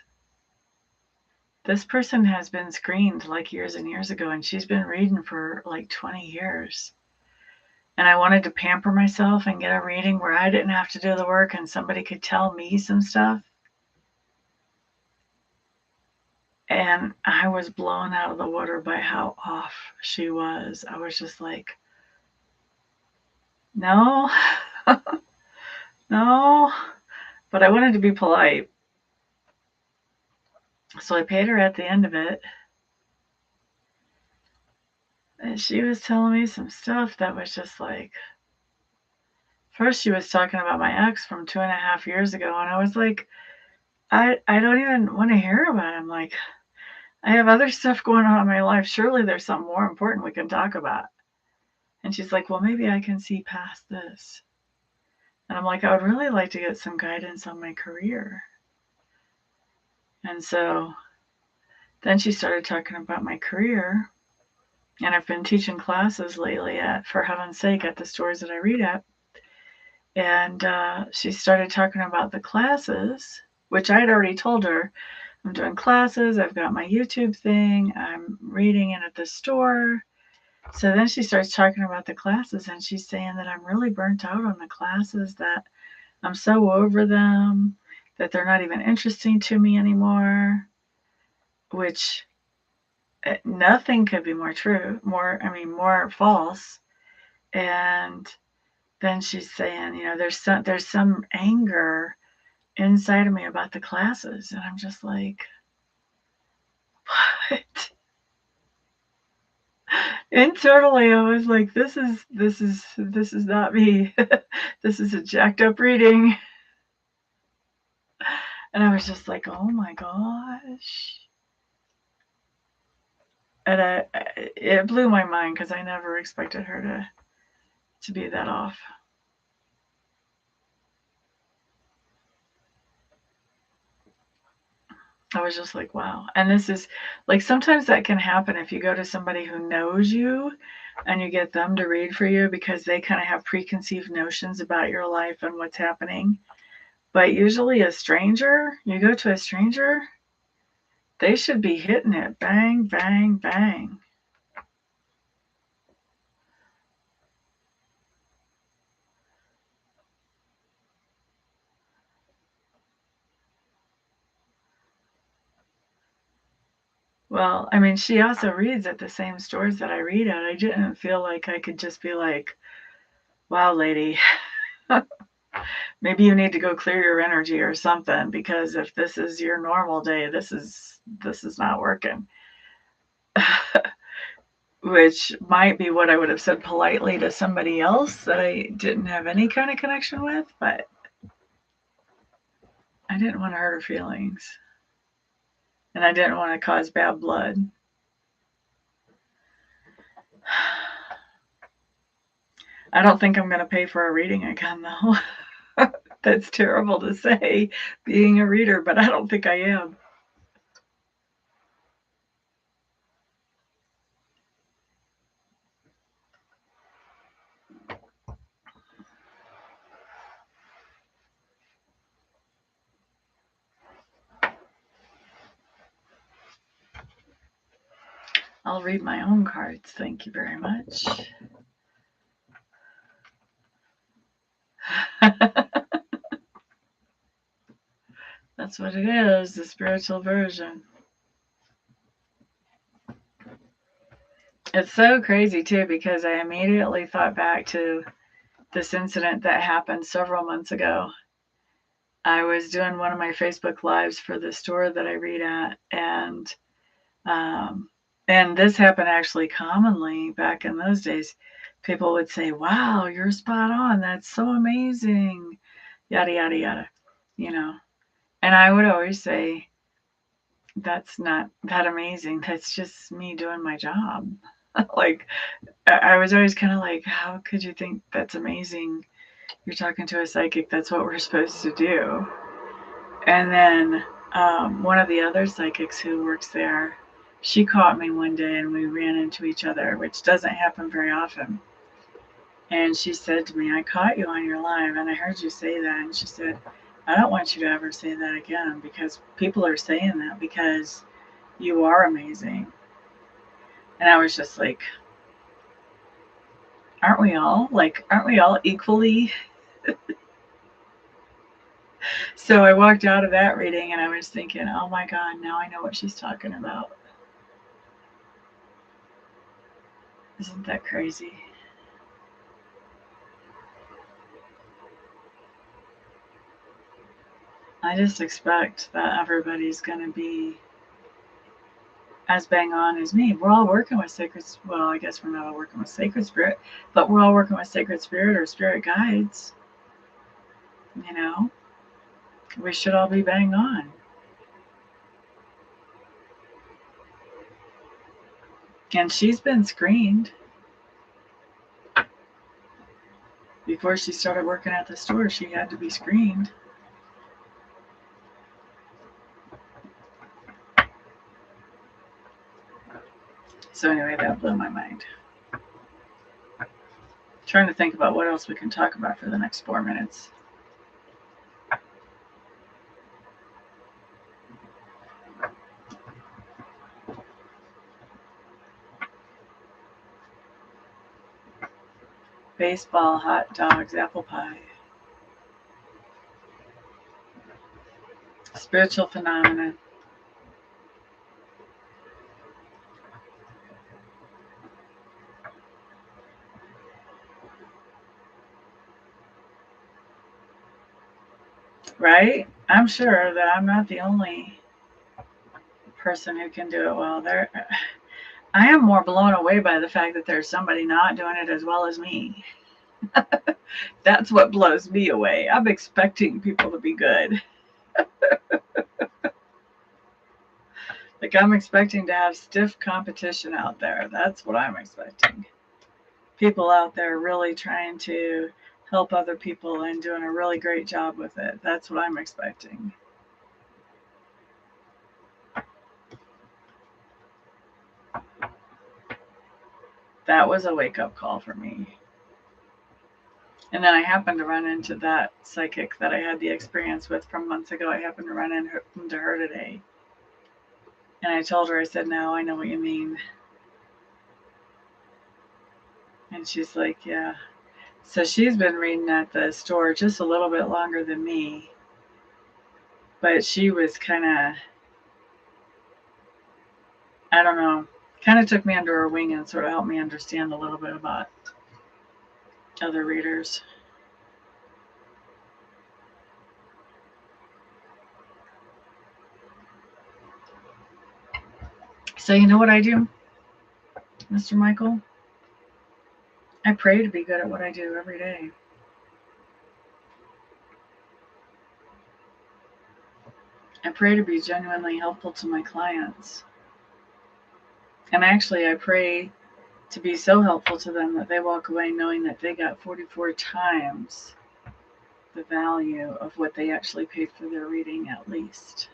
this person has been screened like years and years ago, and she's been reading for like 20 years. And I wanted to pamper myself and get a reading where I didn't have to do the work and somebody could tell me some stuff. And I was blown out of the water by how off she was. I was just like, no, no. But I wanted to be polite. So I paid her at the end of it. And she was telling me some stuff that was just like, first she was talking about my ex from 2.5 years ago. And I was like, I don't even want to hear about him. Like, I have other stuff going on in my life. Surely there's something more important we can talk about. And she's like, well, maybe I can see past this. And I'm like, I would really like to get some guidance on my career. And so then she started talking about my career. And I've been teaching classes lately at, for heaven's sake, at the stores that I read at. And she started talking about the classes, which I had already told her. I'm doing classes. I've got my YouTube thing. I'm reading in at the store. So then she starts talking about the classes, and she's saying that I'm really burnt out on the classes, that I'm so over them, that they're not even interesting to me anymore, which nothing could be more true, more false. And then she's saying, you know, there's some anger inside of me about the classes. And I'm just like, what? Internally, I was like, this is not me. This is a jacked up reading. And I was just like, oh my gosh. And it blew my mind because I never expected her to be that off. I was just like, wow. And this is like, sometimes that can happen if you go to somebody who knows you and you get them to read for you because they kind of have preconceived notions about your life and what's happening. But usually a stranger, you go to a stranger, they should be hitting it bang, bang, bang. Well, I mean, she also reads at the same stores that I read at. I didn't feel like I could just be like, wow, lady, maybe you need to go clear your energy or something, because if this is your normal day, this is not working. Which might be what I would have said politely to somebody else that I didn't have any kind of connection with, but I didn't want to hurt her feelings. And I didn't want to cause bad blood. I don't think I'm going to pay for a reading again, though. That's terrible to say, being a reader, but I don't think I am. I'll read my own cards. Thank you very much. That's what it is, the spiritual version. It's so crazy, too, because I immediately thought back to this incident that happened several months ago. I was doing one of my Facebook Lives for the store that I read at, and this happened actually commonly back in those days. People would say, wow, you're spot on. That's so amazing. yada, yada, yada, you know. And I would always say, that's not that amazing. That's just me doing my job. Like, I was always kind of like, how could you think that's amazing? You're talking to a psychic. That's what we're supposed to do. And then one of the other psychics who works there, she caught me one day and we ran into each other, which doesn't happen very often. And she said to me, I caught you on your live and I heard you say that. And she said, I don't want you to ever say that again, because people are saying that because you are amazing. And I was just like, aren't we all? Like, aren't we all equally? So I walked out of that reading and I was thinking, oh my God, now I know what she's talking about. Isn't that crazy? I just expect that everybody's going to be as bang on as me. We're all working with sacred, well, I guess we're not all working with sacred spirit, but we're all working with sacred spirit or spirit guides. You know, we should all be bang on. And she's been screened. Before she started working at the store, she had to be screened. So anyway, that blew my mind. Trying to think about what else we can talk about for the next 4 minutes. Baseball, hot dogs, apple pie. Spiritual phenomena. Right? I'm sure that I'm not the only person who can do it well. I am more blown away by the fact that there's somebody not doing it as well as me. That's what blows me away. I'm expecting people to be good. Like, I'm expecting to have stiff competition out there. That's what I'm expecting. People out there really trying to help other people and doing a really great job with it. That's what I'm expecting. That was a wake-up call for me. And then I happened to run into that psychic that I had the experience with from months ago. I happened to run into her today. And I told her, I said, now I know what you mean. And she's like, yeah. So she's been reading at the store just a little bit longer than me. But she was kind of, I don't know, kind of took me under her wing and sort of helped me understand a little bit about other readers. So you know what I do, Mr. Michael? I pray to be good at what I do every day. I pray to be genuinely helpful to my clients. And actually, I pray to be so helpful to them that they walk away knowing that they got 44 times the value of what they actually paid for their reading, at least.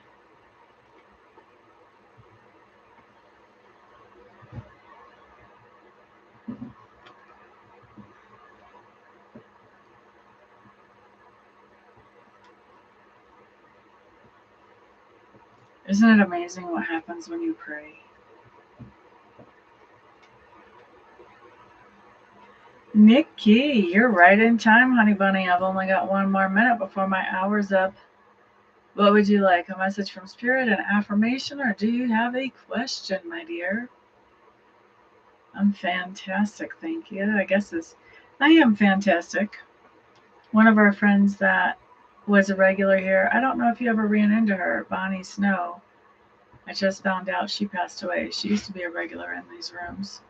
Isn't it amazing what happens when you pray? Nikki, you're right in time, honey bunny. I've only got 1 more minute before my hour's up. What would you like? A message from Spirit, an affirmation, or do you have a question, my dear? I'm fantastic, thank you. I am fantastic. One of our friends that was a regular here, I don't know if you ever ran into her, Bonnie Snow. I just found out she passed away. She used to be a regular in these rooms.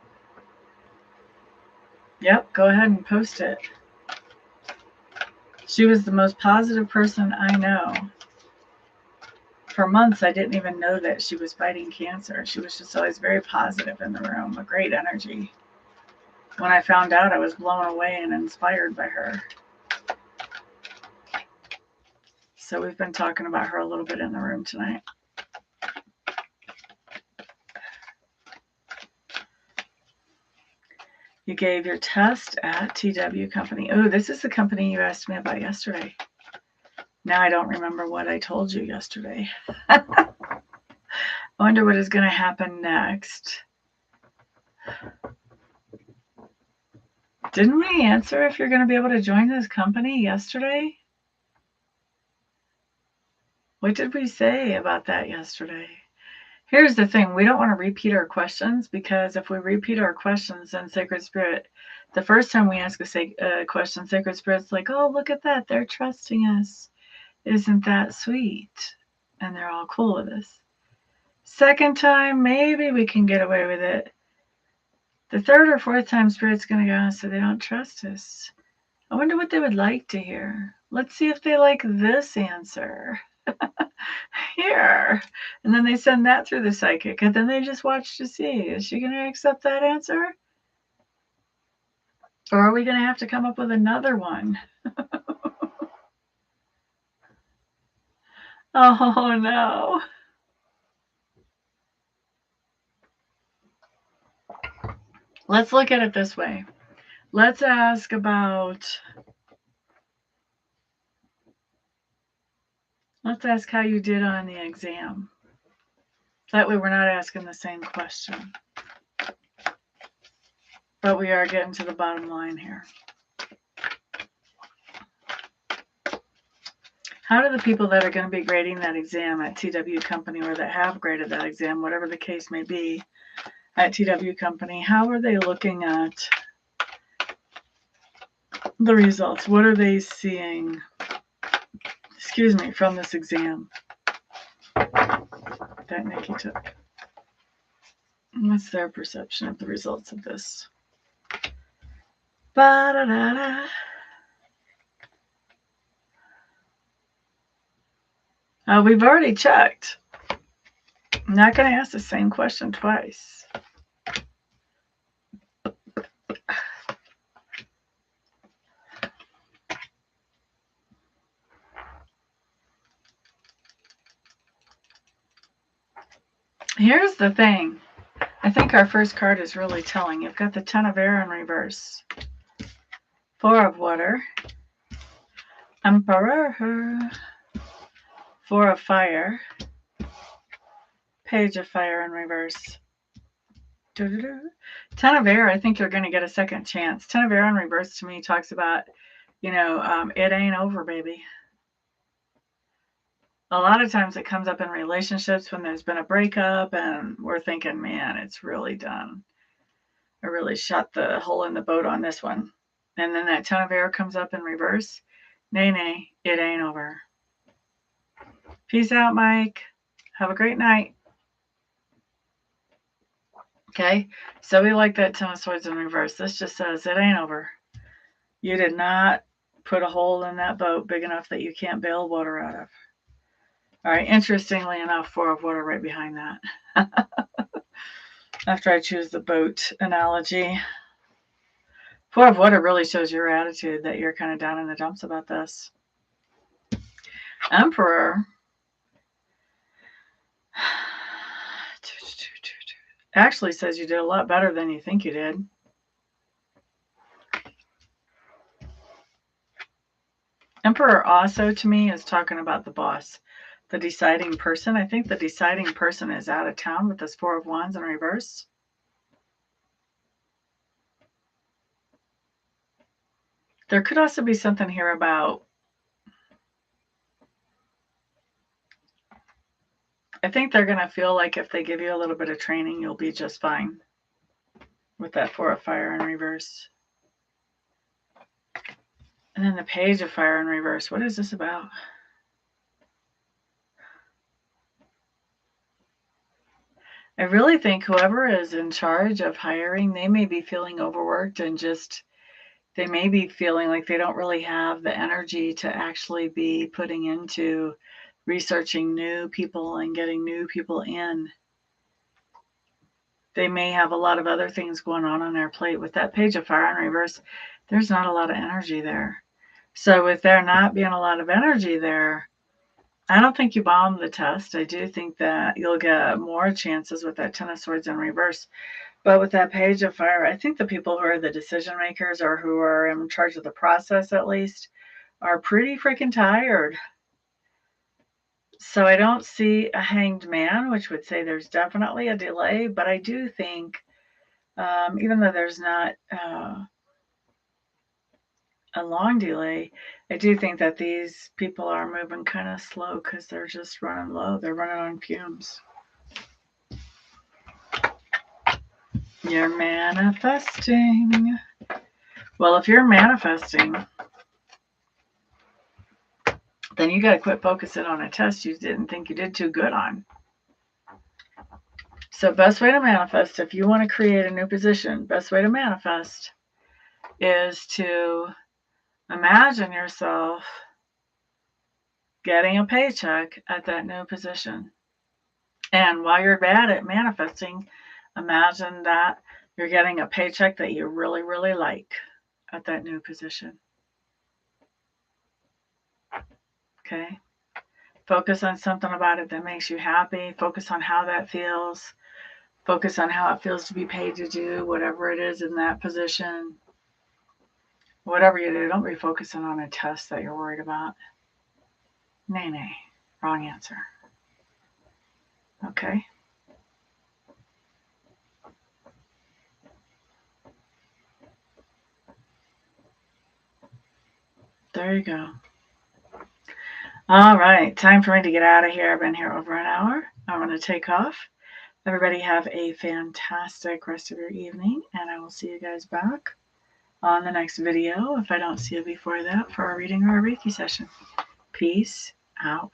Yep, go ahead and post it. She was the most positive person I know. For months, I didn't even know that she was fighting cancer. She was just always very positive in the room, a great energy. When I found out, I was blown away and inspired by her. So we've been talking about her a little bit in the room tonight. You gave your test at TW Company. Oh, this is the company you asked me about yesterday. Now I don't remember what I told you yesterday. I wonder what is going to happen next. Didn't we answer if you're going to be able to join this company yesterday? What did we say about that yesterday? Here's the thing. We don't want to repeat our questions, because if we repeat our questions, then Sacred Spirit, the first time we ask a question, Sacred Spirit's like, oh, look at that. They're trusting us. Isn't that sweet? And they're all cool with us. Second time, maybe we can get away with it. The third or fourth time, Spirit's going to go, so they don't trust us. I wonder what they would like to hear. Let's see if they like this answer. Here. And then they send that through the psychic, and then they just watch to see, is she going to accept that answer? Or are we going to have to come up with another one? Oh, no. Let's look at it this way. Let's ask how you did on the exam. That way we're not asking the same question. But we are getting to the bottom line here. How do the people that are going to be grading that exam at TW Company, or that have graded that exam, whatever the case may be, at TW Company, how are they looking at the results? What are they seeing, from this exam that Nikki took? What's their perception of the results of this? Ba-da-da-da. We've already checked. I'm not going to ask the same question twice. Here's the thing. I think our first card is really telling. You've got the Ten of Air in reverse. Four of Water. Emperor. Four of Fire. Page of Fire in reverse. Ten of Air, I think you're going to get a second chance. Ten of Air in reverse to me talks about, it ain't over, baby. A lot of times it comes up in relationships when there's been a breakup and we're thinking, man, it's really done. I really shot the hole in the boat on this one. And then that Ten of Air comes up in reverse. Nay, it ain't over. Peace out, Mike. Have a great night. Okay, so we like that Ten of Swords in reverse. This just says it ain't over. You did not put a hole in that boat big enough that you can't bail water out of. All right, interestingly enough, Four of Water right behind that. After I choose the boat analogy. Four of Water really shows your attitude, that you're kind of down in the dumps about this. Emperor. Actually says you did a lot better than you think you did. Emperor also, to me, is talking about the boss, the deciding person. I think the deciding person is out of town with this Four of Wands in reverse. There could also be something here about, I think they're going to feel like if they give you a little bit of training, you'll be just fine with that Four of Fire in reverse. And then the Page of Fire in reverse. What is this about? I really think whoever is in charge of hiring, they may be feeling overworked and just They may be feeling like they don't really have the energy to actually be putting into researching new people and getting new people in. They may have a lot of other things going on their plate. With that Page of Fire in reverse, there's not a lot of energy there. So with there not being a lot of energy there, I don't think you bombed the test. I do think that you'll get more chances with that Ten of Swords in reverse. But with that Page of Fire, I think the people who are the decision makers, or who are in charge of the process at least, are pretty freaking tired. So I don't see a Hanged Man, which would say there's definitely a delay. But I do think, even though there's not a long delay, I do think that these people are moving kind of slow because they're just running low. They're running on fumes. You're manifesting. Well, if you're manifesting, then you got to quit focusing on a test you didn't think you did too good on. So best way to manifest, if you want to create a new position, best way to manifest is to imagine yourself getting a paycheck at that new position. And while you're bad at manifesting, imagine that you're getting a paycheck that you really, really like at that new position. Okay? Focus on something about it that makes you happy. Focus on how that feels. Focus on how it feels to be paid to do whatever it is in that position. Whatever you do, don't be focusing on a test that you're worried about. Nay. Wrong answer. Okay? There you go. All right. Time for me to get out of here. I've been here over an hour. I'm going to take off. Everybody have a fantastic rest of your evening, and I will see you guys back on the next video if I don't see you before that for a reading or a Reiki session. Peace out.